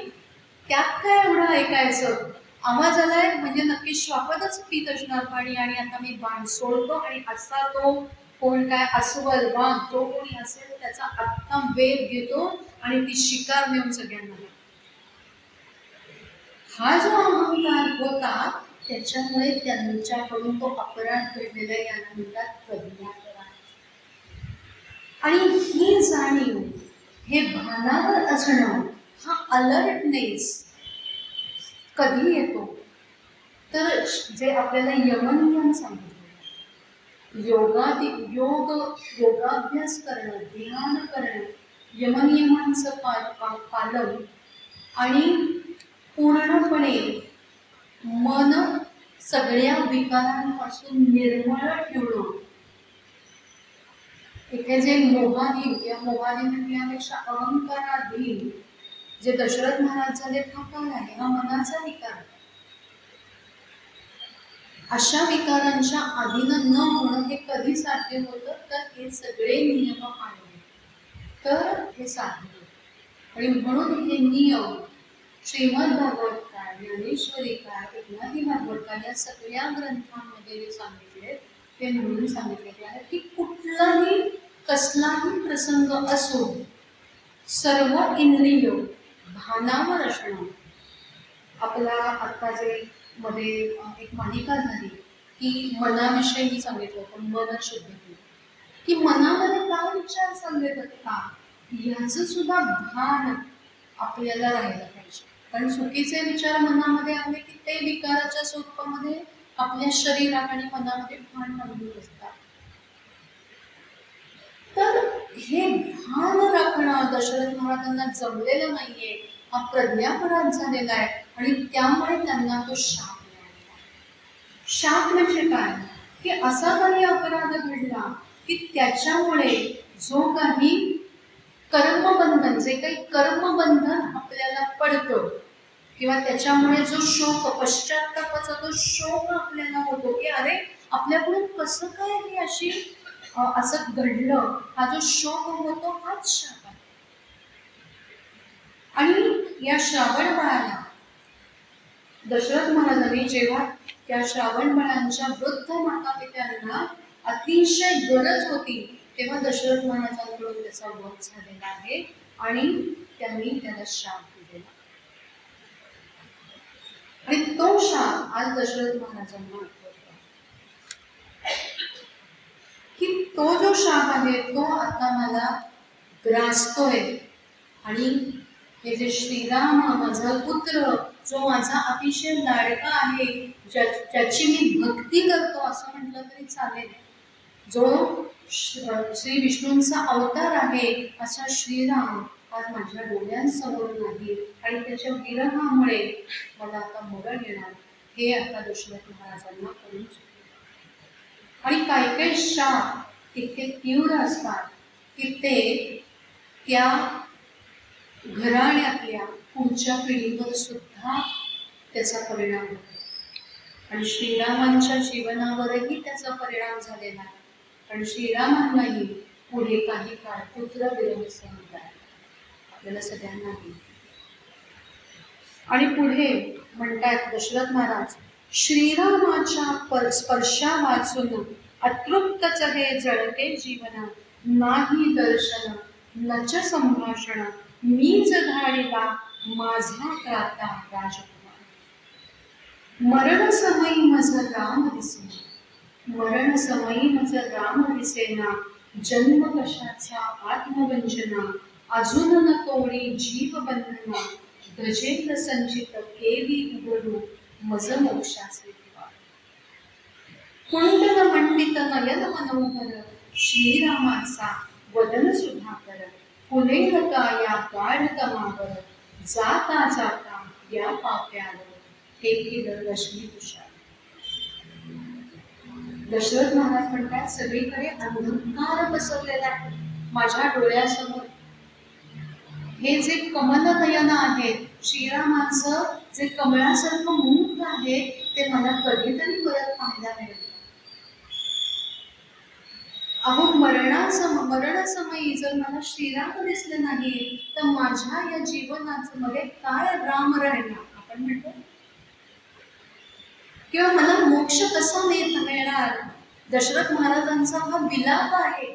त्यात काय एवढं ऐकायचं, आवाज आलाय म्हणजे नक्की श्वापदच पीत असणार पाणी, आणि आता मी बाण सोडतो आणि असा तो कोण काय अस्वल वाघ जो कोणी असेल त्याचा आत्ता वेध घेतो आणि ती शिकार नेऊन सगळ्यांना. हा जो अहंकार होता त्याच्यामुळे त्यांच्याकडून तो अपराध घडलेला, याला म्हणतात प्रज्ञापराध. आणि ही जाणीव, हे भानावर असणं, हा अलर्टनेस कधी येतो तर जे आपल्याला यमनियम सांगितले, योगाभ्यास करणं, ध्यान करणं, यमनियमांचं पालन आणि पूर्णपणे मन सगळ्या विकारांपासून निर्मळ ठेवणं. इथे जे मोहाधीन किंवा मोहाधीन म्हणण्यापेक्षा अहंकाराधीन जे दशरथ महाराज झाले, हा काय आहे? हा मनाचा विकार. अशा विकारांच्या अधीन न होणं हे कधी साध्य होतं तर हे सगळे नियम पाळले तर हे साध्य होतं. आणि म्हणून हे नियम श्रीमद भागवत काय, ज्ञानेश्वरी काय, एकनाथी भागवत काय, या सगळ्या ग्रंथांमध्ये जे सांगितले ते म्हणून सांगितलेले आहे की कुठलाही कसलाही प्रसंग असो, सर्व इंद्रिय भानावर असणं. आपला आता जे मध्ये एक मालिका झाली की मनाविषयी मी सांगितलं होतं, मन शुद्ध केलं की मनामध्ये काय विचार चाललेत का, ह्याचं सुद्धा भान आपल्याला राहायला पाहिजे. कारण चुकीचे विचार मनामध्ये आले की ते विकाराच्या स्वरूपामध्ये आपल्या शरीरात आणि मनामध्ये भान बांधून असतात. तर हे भान राखणं दशरथ महाराजांना जमलेलं नाहीये, हा प्रज्ञापराध झालेला आहे आणि त्यामुळे त्यांना तो शाप मिळालेला. शाप म्हणजे काय की असा काही अपराध घडला की त्याच्यामुळे जो काही कर्मबंधन, जे काही कर्मबंधन आपल्याला पडतं किंवा त्याच्यामुळे जो शोक, पश्चात्तापाचा जो शोक आपल्याला होतो की अरे आपल्याकडून कसं काय ही अशी असं घडलं, हा जो शोक होतो हाच शाप आहे. आणि या श्रावण बाळाला दशरथ महाराजांनी जेव्हा त्या श्रावण बाळांच्या वृद्ध माता पित्यांना अतिशय गरज होती तेव्हा दशरथ महाराजांकडून त्याचा वध झालेला आहे आणि त्यांनी त्याला शाप दिलेला. आणि तो शाप आज दशरथ महाराजांना आठवतो की तो जो शाप आहे तो आता मला ग्रासतोय. आणि हे जे श्रीराम माझा पुत्र, जो माझा अतिशय लाडका आहे, ज्याची मी भक्ती करतो असं म्हटलं तरी चालेल, जो श्री विष्णूंचा अवतार आहे असा श्रीराम आज माझ्या डोळ्यांसमोर नाही आणि त्याच्या विरहामुळे मला आता मरण येणार, हे आता दशरथ महाराजांना कळून चुकलं. आणि काही काही शाप इतके तीव्र असतात की ते त्या घराण्यातल्या पुढच्या पिढीवर सुद्धा त्याचा परिणाम होतो. आणि श्रीरामांच्या जीवनावरही त्याचा परिणाम झालेला आहे. कारण श्रीरामांनाही पुढे काही काळ पुत्र विरह सहन करायला आपल्याला सगळ्यांनाही. आणि पुढे म्हणतात दशरथ महाराज, श्रीरामाच्या स्पर्शा वाचून अतृप्तच हे जळते जीवन, नाही दर्शन नच संभाषण, मीच धाडिला माझा त्राता राजकुमार. मरण समयी मज राम दिसेना, मरण समयी मज राम दिसेना, जन्म कशाचा आत्मवंचना, अजून न तोडी जीव बंधना, गजेंद्र संचित केली उघडू मज मोक्षाचे द्वार. कुंडल मंडित नयन मनोहर, श्रीरामाचा वदन सुधाकर, फुलेल का या गाढ तमावर, जाता जाता या पाप्यावर, हे केलं रश्मी तुषार. दशरथ महाराज म्हणतात, सगळीकडे अंधकार पसरलेला आहे माझ्या डोळ्यासमोर. हे जे कमल नयन आहे, श्रीरामाचं जे कमळासारखं मुख आहे, ते मला कधीतरी परत पाहायला मिळेल. अहो मरणासमयी जर मला श्रीराम दिसले नाही तर माझ्या या जीवनाचं मध्ये काय राम राहणार आपण म्हणतो, किंवा मला मोक्ष कसा मिळणार. दशरथ महाराजांचा हा विलाप आहे.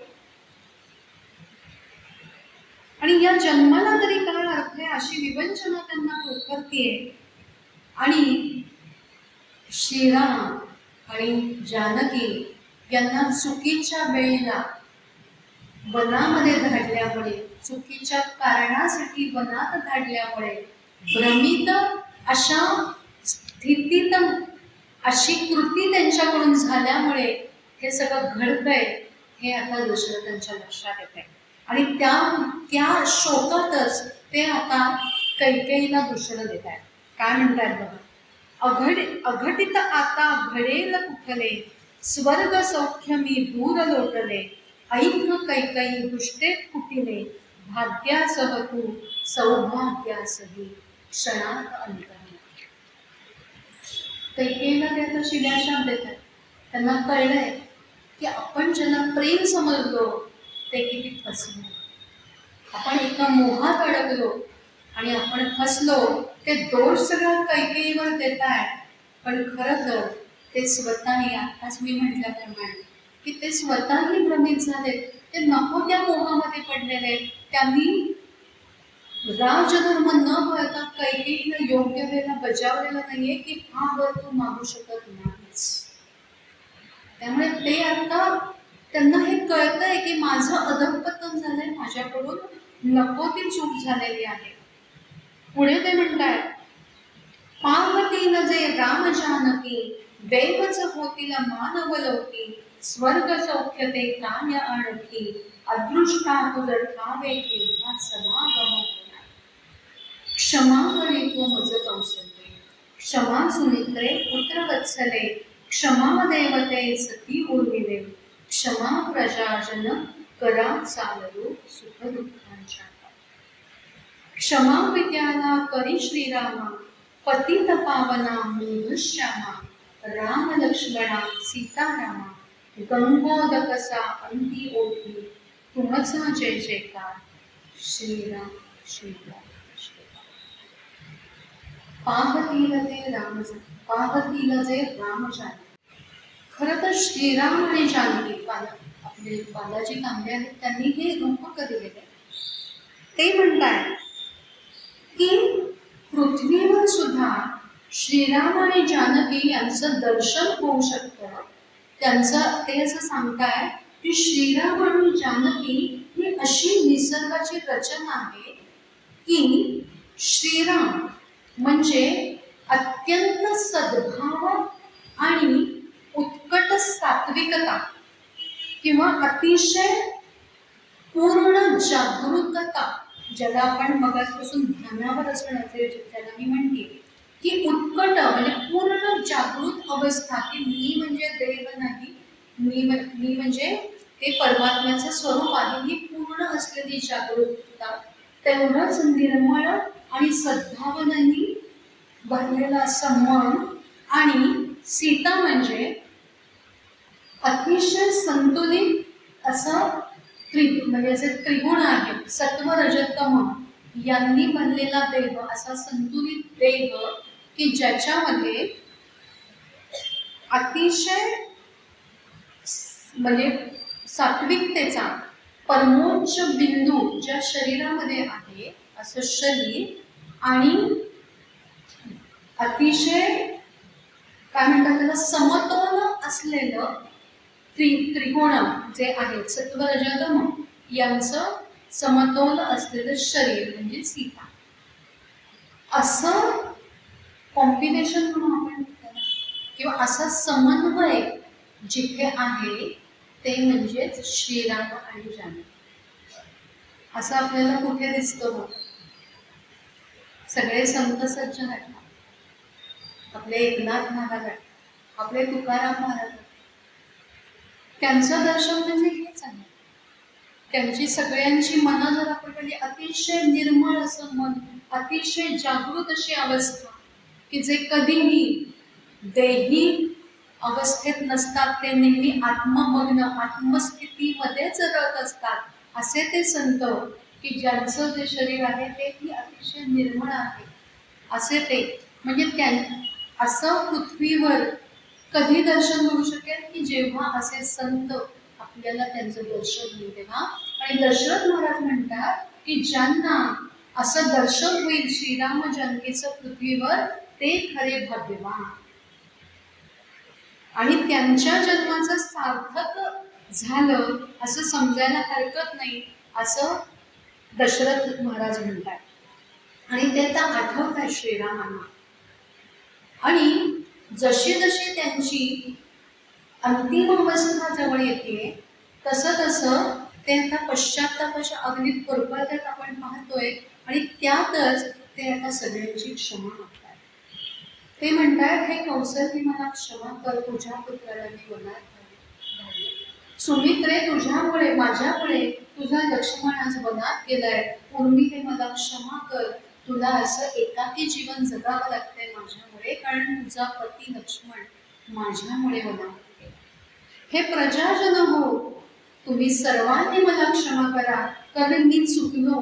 आणि या जन्माला तरी काय अर्थ आहे अशी विवंचना त्यांना पोखरतीये. आणि श्रीराम आणि जानकी यांना चुकीच्या वेळेला वनामध्ये धाडल्यामुळे, चुकीच्या कारणासाठी वनात धाडल्यामुळे, भ्रमित अशा स्थितीत अशी कृती त्यांच्याकडून झाल्यामुळे हे सगळं घडतंय, हे आता दशरथांच्या लक्षात येत आहे. आणि त्या शोकातच ते आता कैकेयीला दूषण देत आहेत. काय म्हणतात बघा, अघटित आता घडेल कुठले, स्वर्ग सौख्य मी दूर लोटले, ऐक कैकेयी दुष्टे कुटिले, भाग्यासह तू सौभाग्यासही क्षणात अंतर्मुख. कैकेयीला ते आता शिव्याशाप देतात. त्यांना कळलंय की आपण ज्यांना प्रेम समजलो ते किती फसलो, आपण एका मोहात अडकलो आणि आपण फसलो. ते दोष सगळं कैकेयीवर देत आहे, पण खरं तर ते स्वतःही, आताच मी म्हटल्याप्रमाणे की ते स्वतःही भ्रमित झालेत. ते नको त्या मोहामध्ये पडलेले. त्यांनी राजधर्म न पाळता कैकेयीला योग्य वेळेला बजावलेला नाहीये की हा वर तू मागू शकत नाहीस. त्यामुळे ते आता त्यांना हे कळतंय की माझं अधःपतन झालंय, माझ्याकडून नको ती चूक झालेली आहे. पुढे ते म्हणतायत, पार्वतीन जे राम जानकी, देवच होतील मानवलोकी, स्वर्ग सौख्य ते काय आणखी, अदृष्टा तुझ ठावे केव्हा समागम होणार. क्षमा करी तू मज कौसल्ये, क्षमा सुमित्रे पुत्र वत्सले, क्षमा देवते सती उर्मिले, क्षमा प्रजाजन करा चालू सुख दुःखांच्या. क्षमा विद्याला करी श्रीरामा, पतित पावना मृदुश्यामा, राम लक्ष्मणा सीतारामा, गंगोदकसा अंती ओठी, तुमचा जय जयकार श्रीराम श्रीराम श्रीराम. पाहतील जे राम जानकी. खरं तर श्रीराम आणि जानकी, आपले बालाजी तांबे आहेत, त्यांनी हे रूपक दिलेले. ते म्हणतात की पृथ्वीवर सुद्धा श्रीराम आणि जानकी यांचं दर्शन होऊ शकतं. ते असं सांगताय की श्रीराम आणि जानकी ही अशी निसर्गाची रचना आहे की श्रीराम म्हणजे अत्यंत सद्भाव आणि उत्कट सात्विकता किंवा अतिशय पूर्ण जागरूकता, ज्याला आपण मगाचपासून ध्यानावर असणं ज्याला मी म्हणते की उत्कट म्हणजे पूर्ण जागृत अवस्था, की मी म्हणजे देव नाही, मी म्हणजे ते परमात्म्याचं स्वरूप आहे, ही पूर्ण असलेली जागरूकता, तेवढंच निर्मळ आणि सद्भावनांनी भरलेला असं मन. आणि सीता म्हणजे अतिशय संतुलित असं म्हणजे असे त्रिगुण आहेत, सत्व रजतम, यांनी बनलेला देह, असा संतुलित देह की ज्याच्यामध्ये अतिशय म्हणजे सात्विकतेचा परमोच्च बिंदू ज्या शरीरामध्ये आहे असं शरीर, आणि अतिशय काय म्हणतात त्याला समतोल असलेलं त्रिकोण जे आहेत सत्व रजतम यांचं समतोल असलेलं शरीर म्हणजे सीता, असं कॉम्बिनेशन म्हणून आपण किंवा असा समन्वय जिथे आहे ते म्हणजेच श्रीराम आणि जानकी. असं आपल्याला कुठे दिसतं बघ? सगळे संत सज्जन आहेत, आपले एकनाथ महाराज, आपले तुकाराम महाराज, त्यांचं दर्शन म्हणजे हेच आहे. त्यांची सगळ्यांची मनं जर आपण म्हणजे अतिशय निर्मळ असं मन, अतिशय जागृत अशी अवस्था की जे कधीही देही अवस्थेत नसतात, ते नेहमी आत्ममग्न आत्मस्थितीमध्येच रत असतात. असे ते संत की ज्यांचं जे शरीर आहे तेही अतिशय निर्मळ आहे, असे ते म्हणजे असं पृथ्वीवर कधी दर्शन होऊ शकेल की जेव्हा असे संत आपल्याला त्यांचं दर्शन होईल तेव्हा. आणि दशरथ महाराज म्हणतात की ज्यांना असं दर्शन होईल श्रीराम जानकीचं पृथ्वीवर ते खरे भाग्यवान, आणि त्यांच्या जन्माचं सार्थक झालं असं समजायला हरकत नाही, असं दशरथ महाराज म्हणतात. आणि ते आता आठवत आहे श्रीरामांना. आणि जशी जशी त्यांची अंतिम अवस्था जवळ येते तसं तसं ते आता पश्चात्तापाच्या अग्नीत करपळतात आपण पाहतोय. आणि त्यातच ते आता सगळ्यांची क्षमा मागतात. ते म्हणतात, हे कौसल्य मला क्षमा कर, तुझ्या पुत्राला मी वनात धाडले. सुमित्रे तुझ्यामुळे माझ्यामुळे तुझा लक्ष्मण आज वनात गेलाय, उर्मिले मला क्षमा कर, तुला असं एकाकी जीवन जगावं लागतंय माझ्यामुळे, कारण तुझा पती लक्ष्मण माझ्यामुळे वनात गेला. हे प्रजाजन हो, तुम्ही सर्वांनी मला क्षमा करा, कारण मी चुकलो.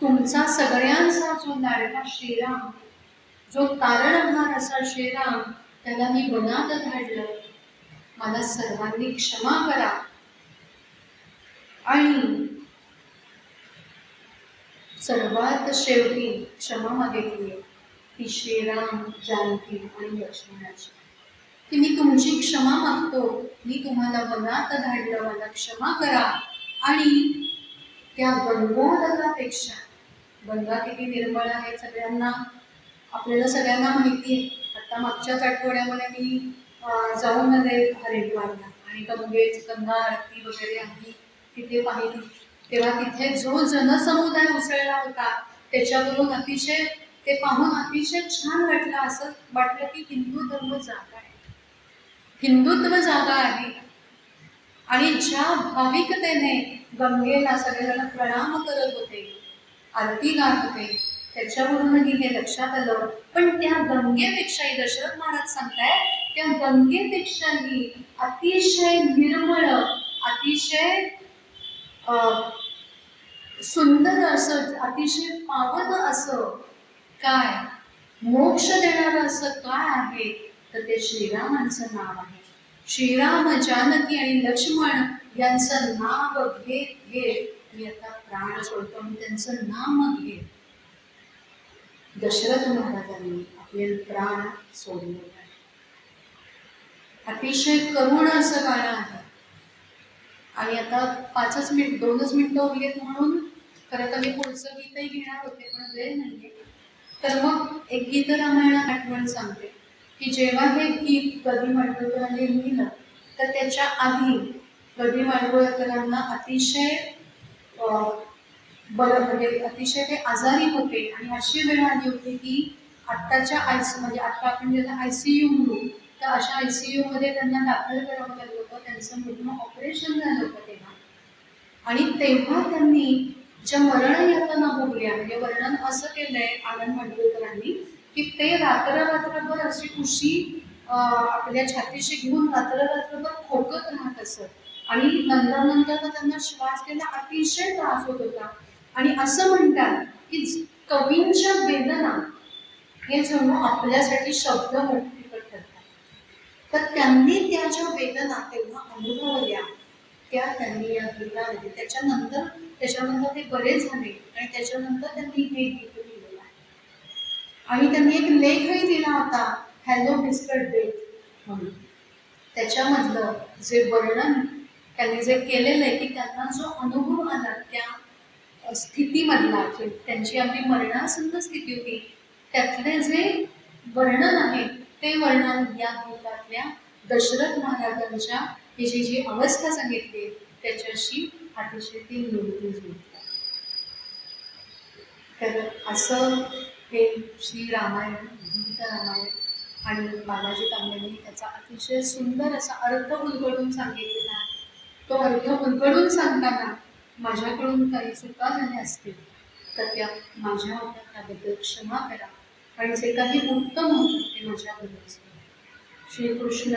तुमचा सगळ्यांचा जो लाडका श्रीराम, जो तारणहार असा श्रीराम, त्याला मी वनात धाडलं, मला सर्वांनी क्षमा करा. आणि सर्वात शेवटी क्षमा मागितली ती श्रीराम, जानकी आणि लक्ष्मणाची, की मी तुमची क्षमा मागतो, मी तुम्हाला वनात धाडलं, मला क्षमा करा. आणि त्या गंगोदकापेक्षा, गंगा किती निर्मळ आहे सगळ्यांना, आपल्याला सगळ्यांना माहिती आहे. आता मागच्याच आठवड्यामध्ये मी जाऊन आले हरिद्वारला, आणि गंगा आरती वगैरे आम्ही तिथे पाहिली. तेव्हा तिथे जो जनसमुदाय उसळला होता त्याच्यावरून अतिशय ते पाहून अतिशय छान वाटलं. असं वाटलं की हिंदू धर्म जागा आहे, हिंदुत्व जागा आहे. आणि ज्या भाविकतेने गंगेला सगळेजण प्रणाम करत होते, आरती गात होते, त्याच्यावरूनही हे लक्षात आलं. पण त्या गंगेपेक्षाही दशरथ महाराज सांगताय, त्या गंगेपेक्षाही अतिशय निर्मळ, अतिशय सुंदर असं, अतिशय पावन असं काय, मोक्ष देणारं असं काय आहे, तर ते श्रीरामांचं नाव आहे. श्रीराम, जानकी आणि लक्ष्मण यांचं नाव घेत घेत मी आता प्राण सोडतो. आणि त्यांचं नाम घेत दशरथ महाराजांनी आपले प्राण सोडले. अतिशय करुण असं गाणं आहे. आणि आता 2च मिनिटं उरलेत म्हणून खरं तर मी पुढचं गीतही घेणार होते, पण वेळ नाहीये. तर मग एक गीत रामायणात आठवण सांगते की जेव्हा हे गीत गदी माडगूळकरांनी लिहिलं, तर त्याच्या आधी गदी माडगूळकरांना अतिशय बरं म्हणजे अतिशय ते आजारी होते. आणि अशी वेळ आली होती की आत्ताच्या म्हणजे आता आपण ज्याला ICU म्हणू, तर अशा ICU मध्ये त्यांना दाखल करावं लागलं होतं. त्यांचं मोठं ऑपरेशन झालं होतं तेव्हा. आणि तेव्हा त्यांनी ज्या मरण यातना भोगल्या, म्हणजे वर्णन असं केलंय आनंद माडगूळकरांनी की ते रात्रभर अशी उशी आपल्या छातीशी घेऊन रात्रभर खोकत राहत असत. आणि नंतर त्यांना श्वास घ्यायला अतिशय त्रास होत होता. आणि असं म्हणतात की कवींच्या वेदना हे जणू आपल्यासाठी शब्द मुक्तीपद ठरतात. तर त्यांनी त्या ज्या वेदना तेव्हा अनुभवल्या त्या त्यांनी या गीतामध्ये त्याच्यानंतर ते बरे झाले आणि त्याच्यानंतर त्यांनी हे गीत लिहिलेलं आहे. आणि त्यांनी एक लेखही दिला होता, हॅलो मिस्टर डेथ म्हणून. त्याच्यामधलं जे वर्णन त्यांनी जे केलेलं आहे की त्यांना जो अनुभव आला त्या स्थितीमधला, त्यांची अगदी मरणासन्न स्थिती होती, त्यातले जे वर्णन आहे ते वर्णन या गीतातल्या दशरथ महाराजांच्या ही जी अवस्था सांगितली त्याच्याशी अतिशय ती मिळती जुळते. तर असं हे श्री रामायण, गीत रामायण आणि बालाजी तांबेंनी त्याचा अतिशय सुंदर असा अर्थ उलगडून सांगितलेला आहे. तो अर्थ उलगडून सांगताना माझ्याकडून काही चुका झाल्या असतील तर त्या माझ्या होत्या, त्याबद्दल क्षमा करा आणि जे काही उत्तम होतं ते माझ्याबद्दल श्रीकृष्ण.